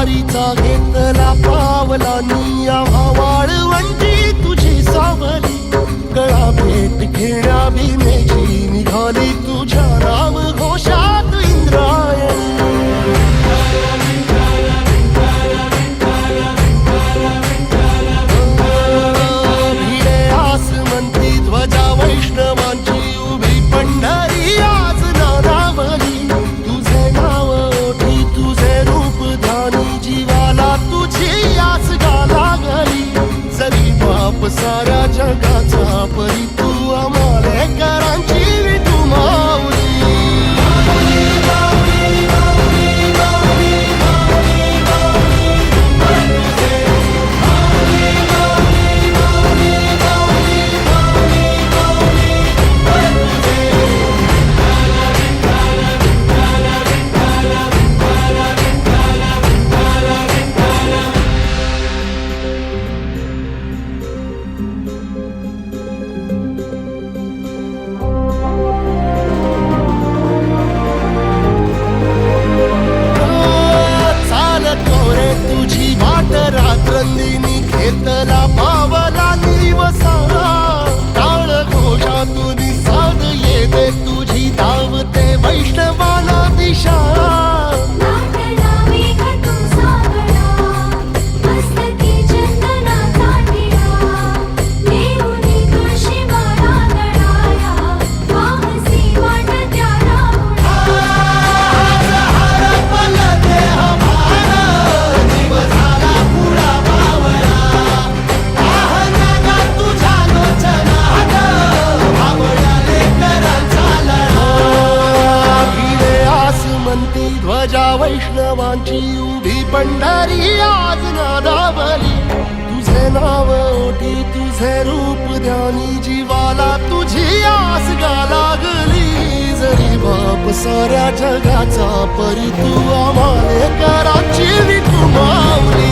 वारीचा घेतला पावलानी आम्हा वाळवंटी तुझी सावली गळा भेट घेण्या भीमेची निघाली तुझ्या नाम घोषात इंद्रायणी भिडे आसमंती ध्वजा वैष्णवांची उभी पंढरी आज नादावली तुझे नाव ओठी तुझे रूप ध्यानी जीवाला तुझी आस गा लागली जरी बाप साऱ्या जगाचा परी तू आम्हालेकरांची विठू माऊली तुझी वाट रात्रंदिनी घेतला पावला निवसाळा टाळ घोषातून साध येते तुझी धावते वैष्णवाला दिशा ध्वजा वैष्णवांची उभी पंढरी आज नादावली तुझे नाव ओठी तुझे रूप ध्यानी जीवाला तुझी आस गा लागली जरी बाप साऱ्या जगाचा परी तू आम्हालेकरांची विठू माऊली